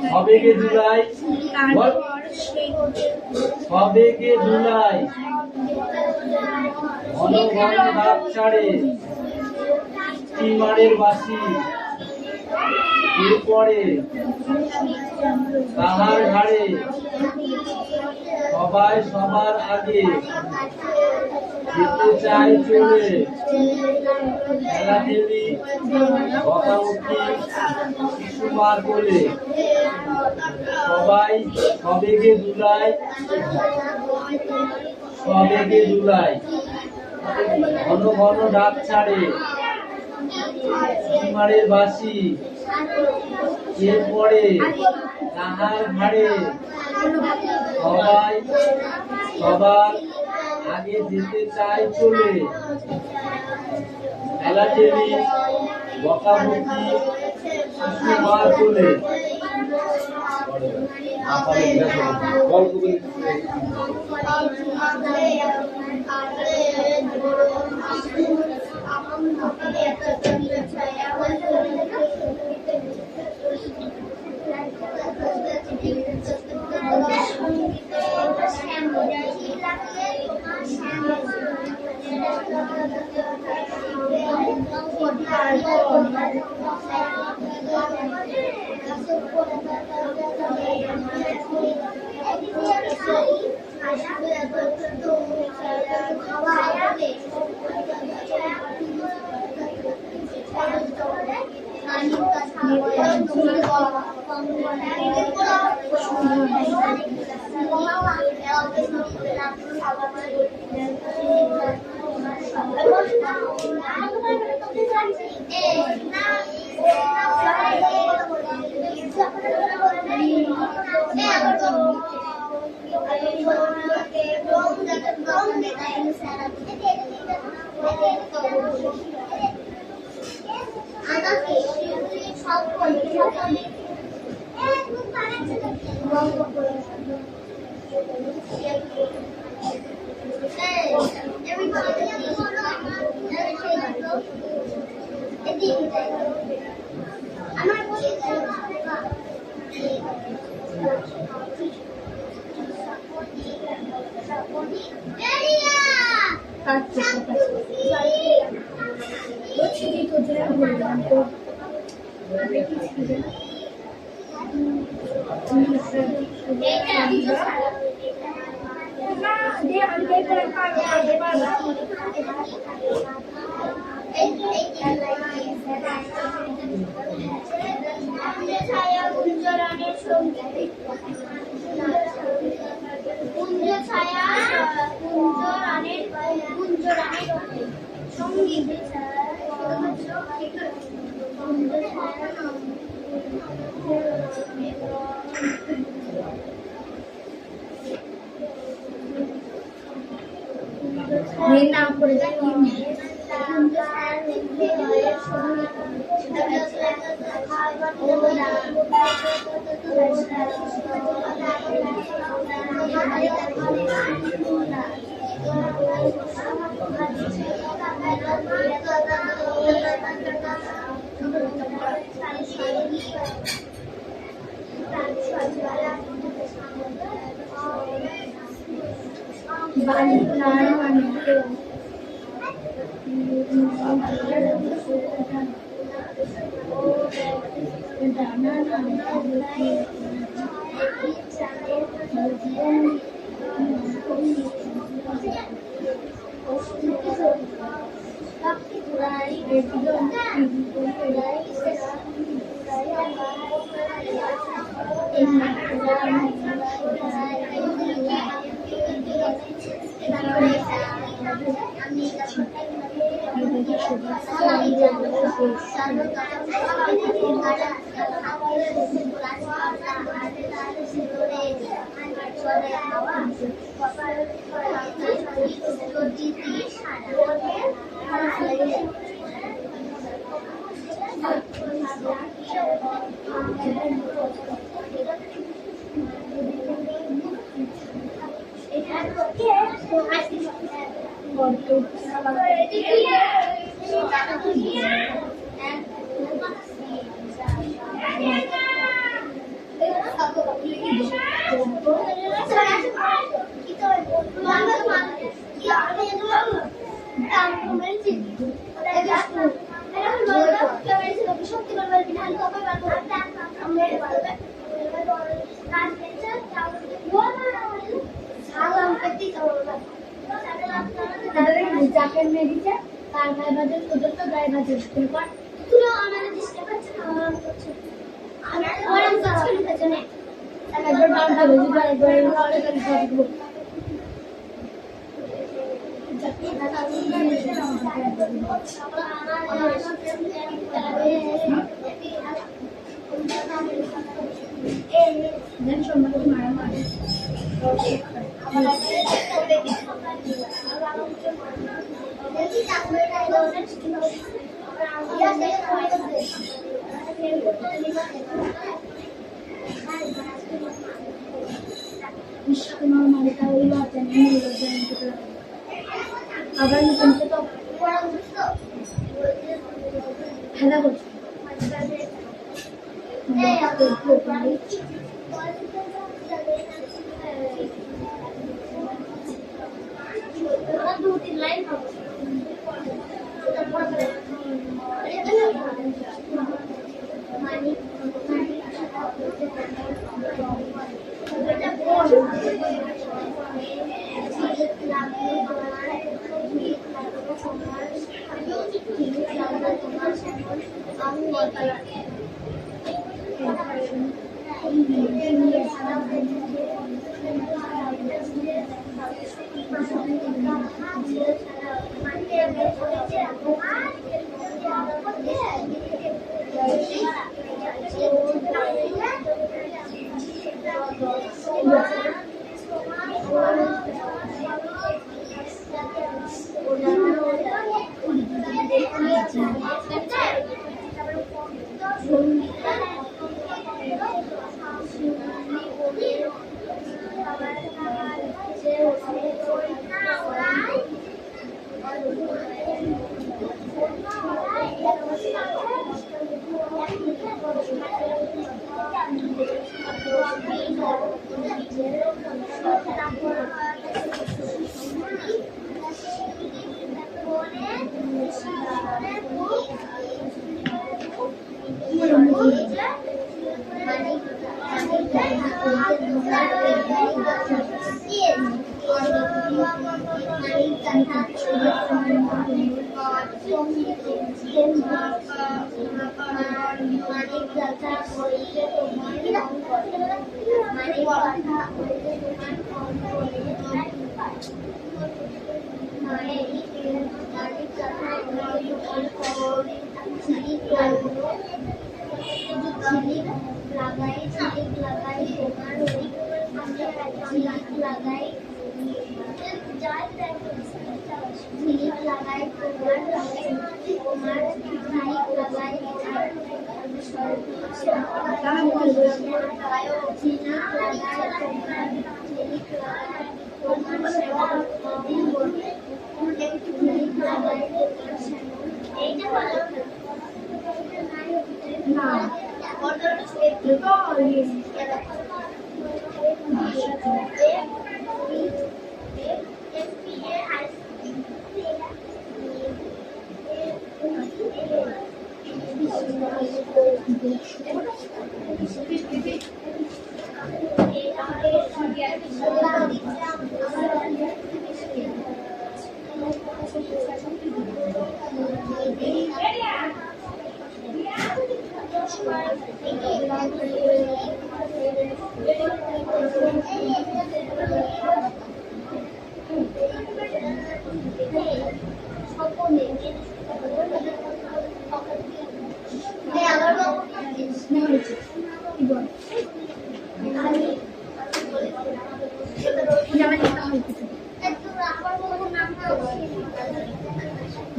সবেগে জুলাই সবেগে জুলাই ঘন ঘন রাত ছাড়ে স্টিমারের বাসি এরপরে তাহার ঘাড়ে সবাই সবার আগে যেতে চাই চলে খেলাখেলি বকাবকি শিশু মার বলে সবাই সবেগে জুলাই সবেগে জুলাই ঘন ঘন ডাক ছাড়ে স্টিমারের বাসি এরপরে তাহার ঘাড়ে সবাই সবার আগে যেতে চাই চলে খেলাখেলি বকাবকি শিশু মার বলে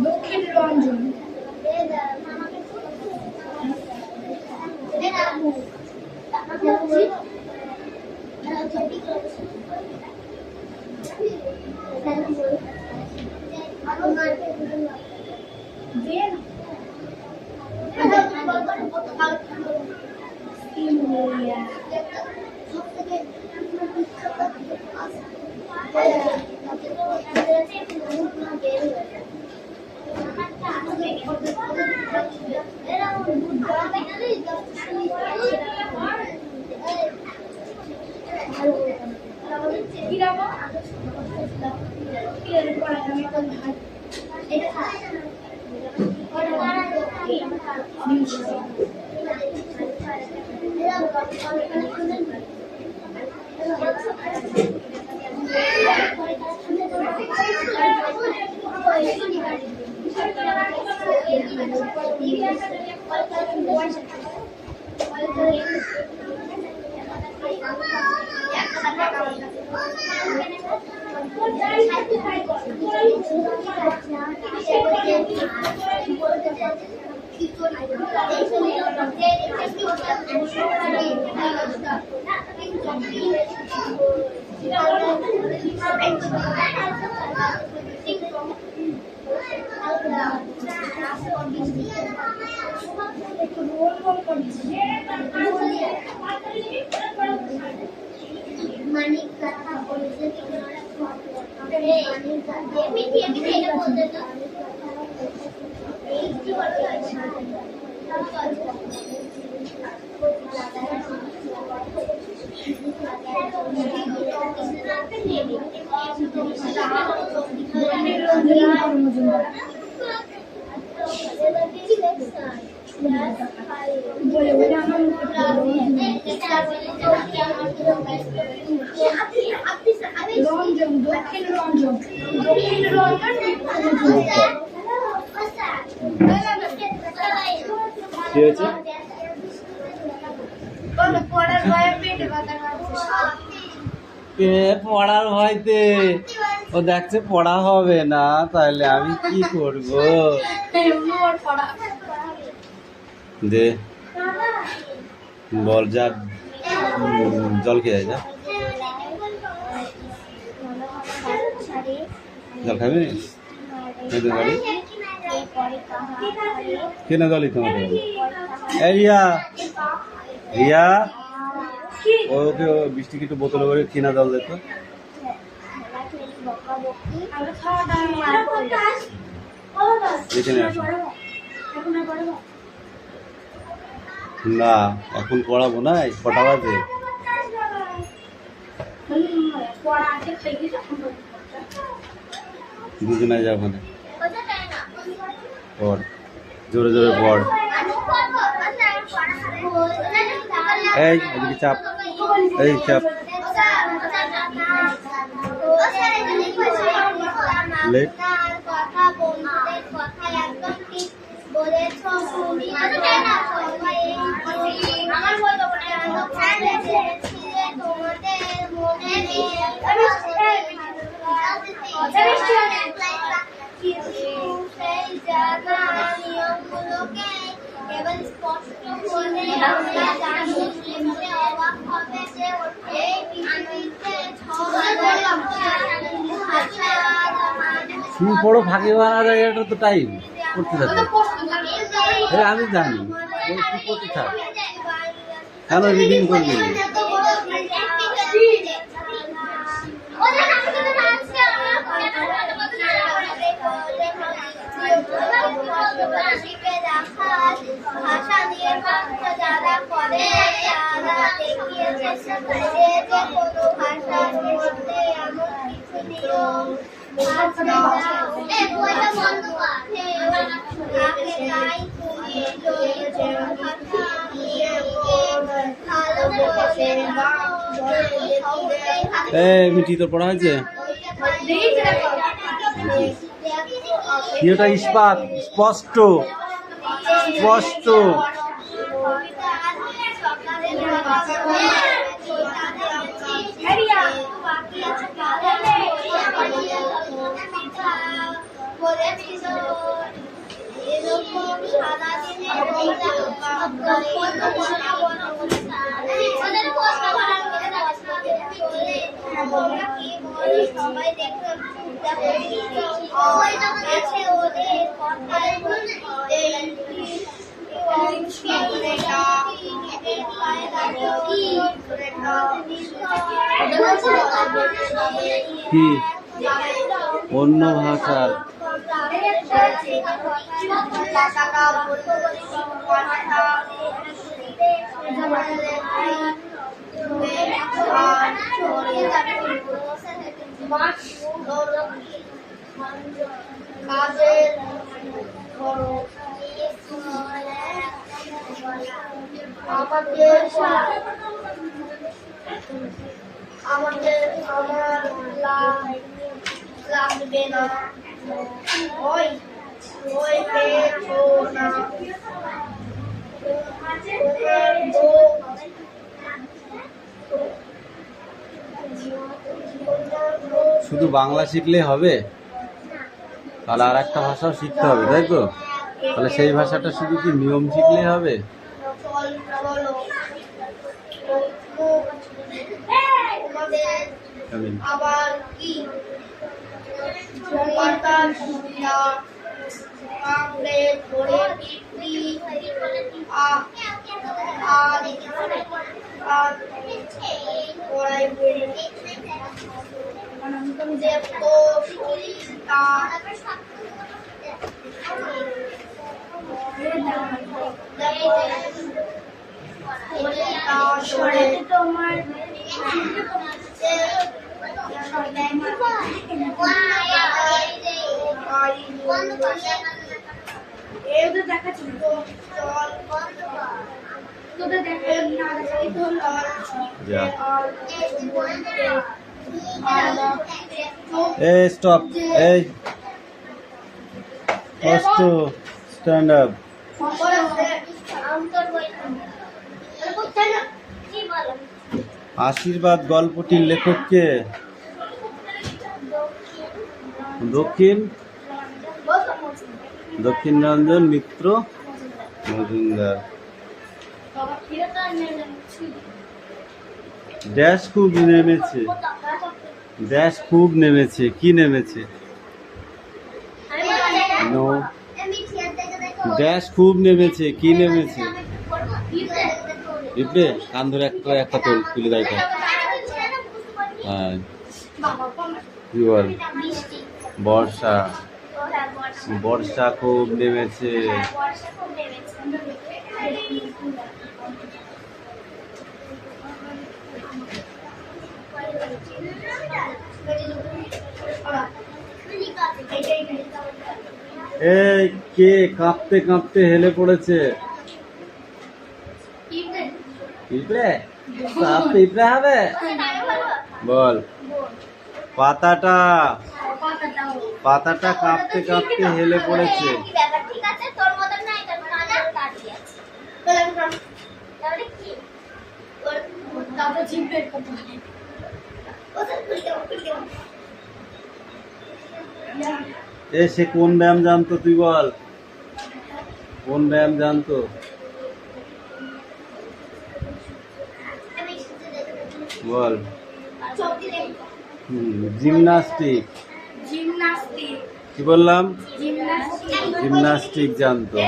দক্ষিণ রঞ্জন পড়ার ভয়তে ও দেখছে পড়া হবে না, তাহলে আমি কি করব? দে বল, যা জল খেয়ে যা, জল খাবি গাড়ি কেনা জলই তোমাকে রিয়া রিয়া ওকে বৃষ্টি একটু বোতলে করে কিনা জল দিত। না এখন পড়াবো না, কটা বাজে? দুজনে যা ওখানে পড়, জোরে জোরে পড়। এই এদিকে চাপ, এই চাপ লেট তুমি পড়ো, ফাঁকি মারা যায়, এটা তো টাইম করতে থাকো। আমি জানি তুই করতে থাক, কেন রিডিং করবি? মিটি তোর পড়া হয়েছে এটা ইস্পাত স্পষ্ট স্পষ্ট সবাই দেখতে কি অন্য ভাষার আমাদের আমার লাগবে না ওই ওই পেছো না শুধু বাংলা শিখলে হবে তাহলে আর একটা ভাষাও শিখতে হবে তাই তো তাহলে সেই ভাষাটা শুধু কি নিয়ম শিখলে হবে আবার কি তোমার এই স্টপ এই কষ্ট স্ট্যান্ড আপ আশীর্বাদ গল্পটির লেখক কে দক্ষিণ রঞ্জন মিত্র মজুমদার ড্যাশ খুব নেমেছে কি নেমেছে নো ড্যাশ খুব নেমেছে কি নেমেছে বুঝলে কান ধরে একটা তুলে দেয় হ্যাঁ কি বল বর্ষা খুব নেমেছে এই কে কাঁপতে কাঁপতে হেলে পড়েছে পিঁপড়ে পিঁপড়ে হবে বল পাতাটা কাঁপতে কাঁপতে হেলে পড়েছে এ সে কোন ব্যায়াম জানতো তুই বল কোন ব্যায়াম জানতো বল জিমনাস্টিক কি বললাম জিমনাস্টিক জানতো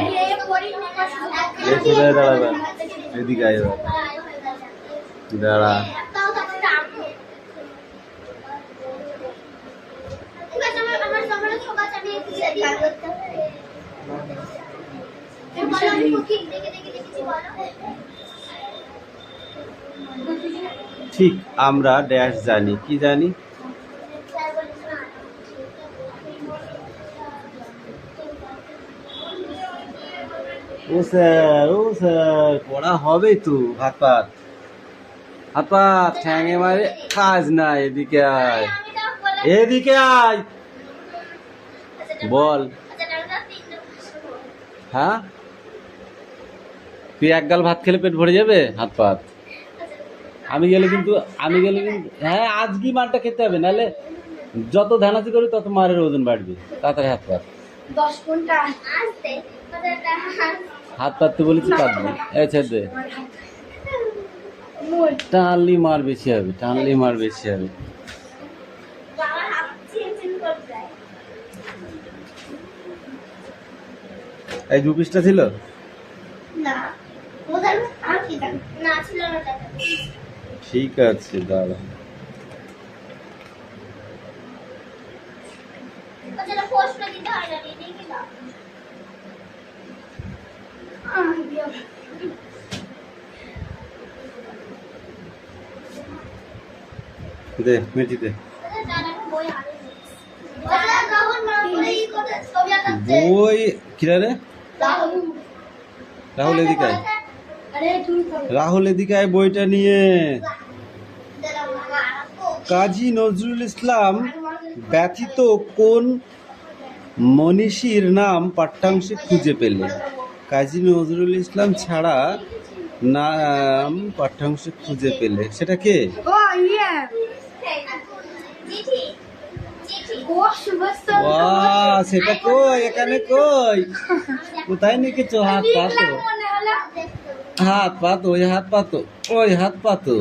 দাঁড়াবেন এদিকে দাঁড়া ঠিক আমরা ড্যাশ জানি কি জানি ও স্যার পড়া হবেই তো। হাত পাত ঠ্যাঙে মারে কাজ না। এদিকে আয়, এদিকে আয়, বল। হ্যাঁ, তুই এক গাল ভাত খেলে পেট ভরে যাবে? হাত পাত। আমি গেলে কিন্তু হ্যাঁ, আজকে মারটা খেতে হবে, নাহলে যত ধ্যানাতি করি তত মারের ওজন বাড়বে। তাড়াতাড়ি হাত পাত। 10 ঘন্টা হাত পাততে বলেছি, পাতবি। এই ছেড়ে দে। টানলি মার বেশি হবে, এই 2 পিসটা ছিল না ওদের আর কি জানি না ছিল না টাকা ঠিক আছে, দাঁড়া। ওদের প্রশ্ন দিতে হয় না দেখি না দে মেটি দে। বই কিরা রে? রাহুল এদিকে আয়, রাহুল এদিকে আয়, বইটা নিয়ে। কাজী নজরুল ইসলাম ব্যতীত কোন মনীষীর নাম পাঠ্যাংশে খুঁজে পেলে? কাজী নজরুল ইসলাম ছাড়া নাম পাঠ্যাংশে খুঁজে পেলে, সেটা কে? সেটা কই, এখানে কই? কোথায় নিকেছো? হাত পাতো, হাত পাতো, ওই হাত পাতো, ওই হাত পাতো।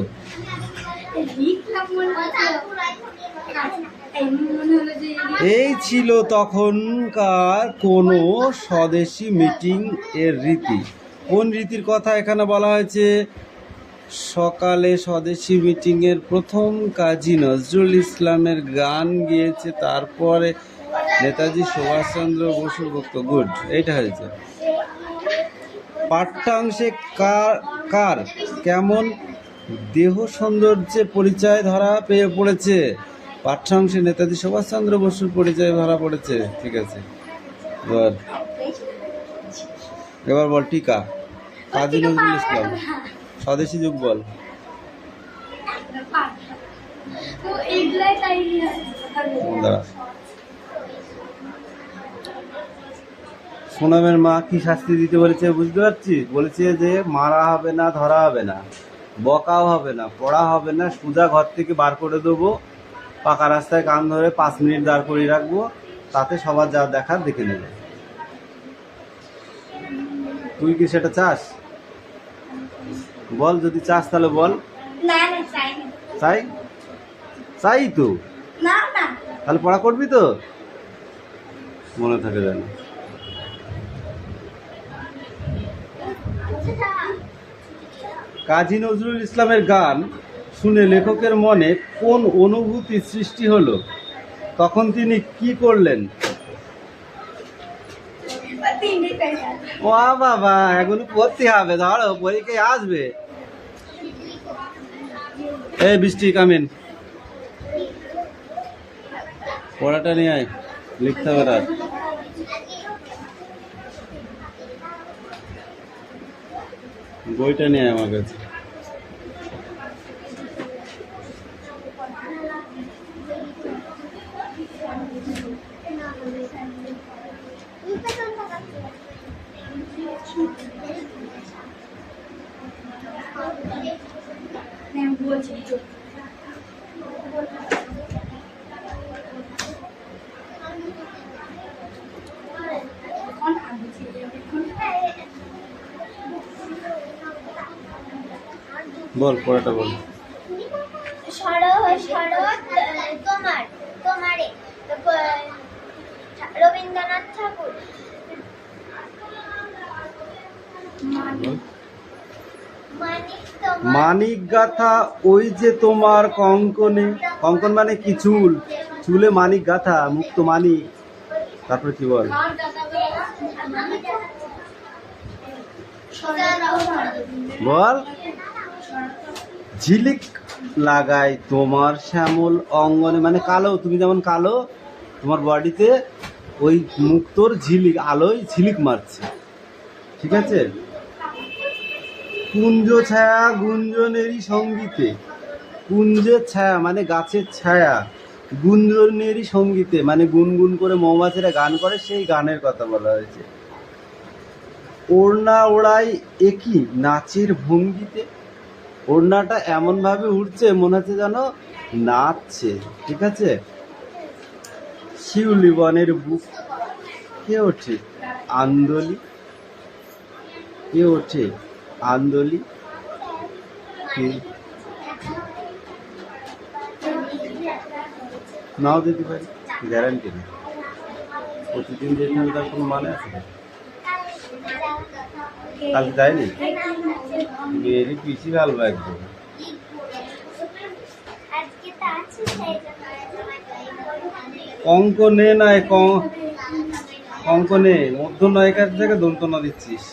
এই ছিল তখনকার কোন স্বদেশী মিটিং এর রীতি। কোন রীতির কথা এখানে বলা হয়েছে? সকালে স্বদেশী মিটিং এর প্রথম কাজী নজরুল ইসলামের গান গিয়েছে, তারপরে নেতাজি সুভাষচন্দ্র বসুর বক্তব্য। গুড, এইটা হয়েছে। পাঠ্যাংশে কার কেমন দেহ সৌন্দর্যের পরিচয় ধরা পেয়ে পড়েছে? পাঠ্যাংশে নেতাজি সুভাষচন্দ্র বসুর পরিচয় ধরা পড়েছে। ঠিক আছে, এবার বল টিকা। কাজী নজরুল ইসলাম স্বদেশী যুগ বল। সোনামের মা কি শাস্তি দিতে বলেছে বুঝতে পারছিস? বলেছে যে মারা হবে না, ধরা হবে না, বকাও হবে না, পড়া হবে না, সোজা ঘর থেকে বার করে দেবো, পাকা রাস্তায় কান ধরে 5 মিনিট দাঁড় করিয়ে রাখবো, তাতে সবার যা দেখার দেখে নেবে। তুই কি সেটা চাস? বল, যদি চাস তাহলে বল। চাই তো, তাহলে পড়া করবি তো? মনে থাকে জানি। কাজী নজরুল ইসলামের গান শুনে লেখকের মনে কোন অনুভূতি সৃষ্টি হলো? তখন তিনি কি করলেন? ও বাবা, এগুলো পড়তে হবে, ধরো পরীক্ষায় আসবে। এই বৃষ্টি কামিন, পড়াটা নিয়ে আয়, লিখতে হবে রাত। বইটা নিয়ে আয় আমার কাছে। বল, পড়াটা বল। রবীন্দ্রনাথ ঠাকুর। মানিক গাথা ওই যে তোমার কঙ্কনে। কঙ্কন মানে কি? চুল, চুলে মানিক গাথা, মুক্ত মানিক। তারপরে কি বল? বল। ঝিলিক লাগাই তোমার শ্যামল অঙ্গনে, মানে কালো, তুমি যেমন কালো, তোমার বডিতে ওই মুক্তোর ঝিলিক, আলোয় ঝিলিক মারছে। ঠিক আছে? কুঞ্জ ছায়া গুঞ্জনেরই সঙ্গীতে, কুঞ্জের ছায়া মানে গাছের ছায়া, গুঞ্জনেরই সঙ্গীতে মানে গুনগুন করে মৌমাছিরা গান করে, সেই গানের কথা বলা হয়েছে। ওড়না ওড়াই একই নাচের ভঙ্গিতে, ওড়নাটা এমন ভাবে উঠছে মনে হচ্ছে যেন নাচছে। ঠিক আছে? শিউলি বনের বুক কে ওঠে আন্দোলি, কে ওঠে আন্দোলি, কে নাও দিতে পারি, গ্যারান্টি নেই। প্রতিদিন যেখানে তার কোনো মানে আছে না? কালকে যায়নি, মেয়েরই পিছিয়ে ভালো একদম। কঙ্কনে নাই কঙ্কনে মধ্য নয়কার থেকে দন্ত ন দিচ্ছিস।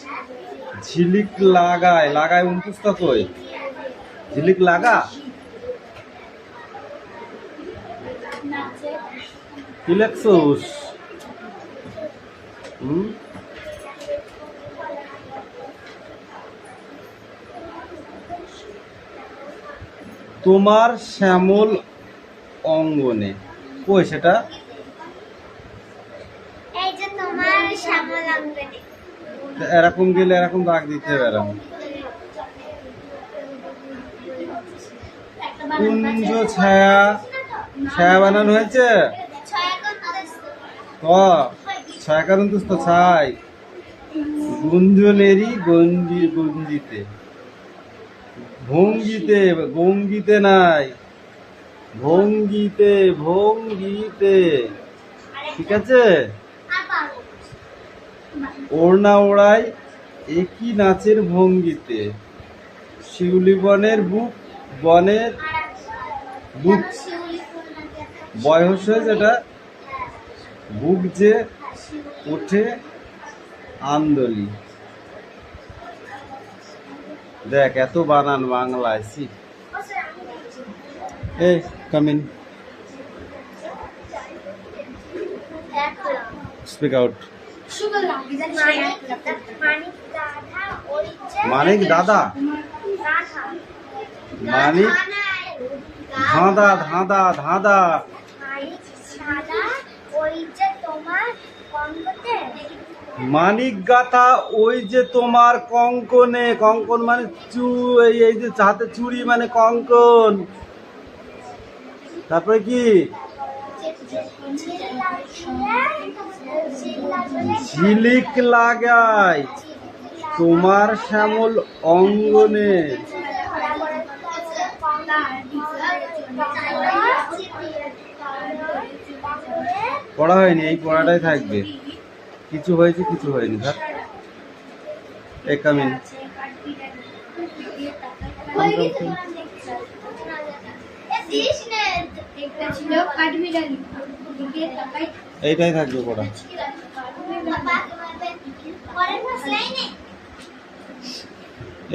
ঝিলিক লাগায়, লাগায় 29টা কই? ঝিলিক লাগা কি লেখছোস? তোমার শ্যামল অঙ্গনে, কই সেটা? এই যে তোমার শ্যামল অঙ্গনে, এরকম গেলে এরকম দাগ দিতে হবে এরকম। কুঞ্জ ছায়া, ছায়া বানানো হয়েছে ছয়াকারন্তস্থ ছাই গুঞ্জনেরই গঞ্জিতে, ভঙ্গিতে, ভঙ্গিতে নাই, ভঙ্গিতে, ভঙ্গিতে। ঠিক আছে? ওড়না ওড়াই একই নাচের ভঙ্গিতে, শিউলি বনের বুক, বনের বুক বয়স হয়েছে এটা, বুক যে ওঠে আন্দোলি। দেখ এত বানান বাংলায়, সি এই কামিন স্পিক আউট। মানিক দাদা, মানিক ধাঁধা, ধাঁধা, ধাঁধা, মানিক গাথা ওই যে তোমার কঙ্কনে, কঙ্কন মানে এই যে হাতে চুড়ি মানে কঙ্কন। তারপরে কি? ঝিলিক লাগায় তোমার শ্যামল অঙ্গনে। পড়া হয়নি, এই পড়াটাই থাকবে। কিছু হয়েছে কিছু হয়নি। ধর এই কামিন, এইটাই থাকবে পড়া।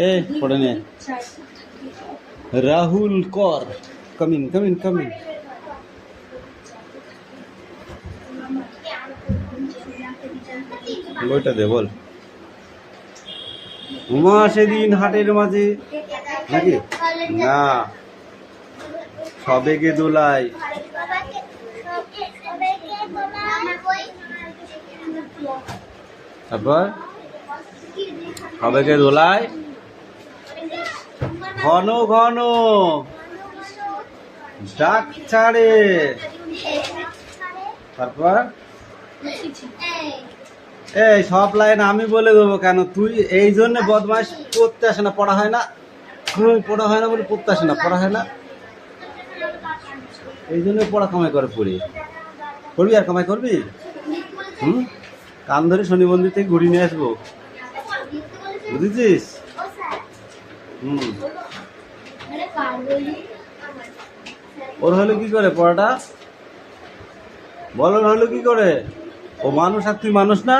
এই পড়ে নে। রাহুল কর, কামিন কামিন কামিন। বইটা দে বল। উমা সেদিন হাটের মাঝে, নাকি না সবেগে দোলায়, তারপর সবেগে দোলায় ঘন ঘন ডাক ছাড়ে, তারপর এই সব লাইন আমি বলে দেবো কেন? তুই এই জন্য বদমাইশ করতে আসে না, পড়া হয় না, পড়া হয় না বলে পড়তে আসে না, পড়া হয় না, এই জন্য পড়া কামাই করে পড়ি। করবি আর কামাই করবি? কান ধরে শনি মন্দির থেকে ঘুরিয়ে নিয়ে আসবো, বুঝেছিস? ওর হলো কি করে পড়াটা? বল, ওর হলো কি করে? ও মানুষ আর তুই মানুষ না?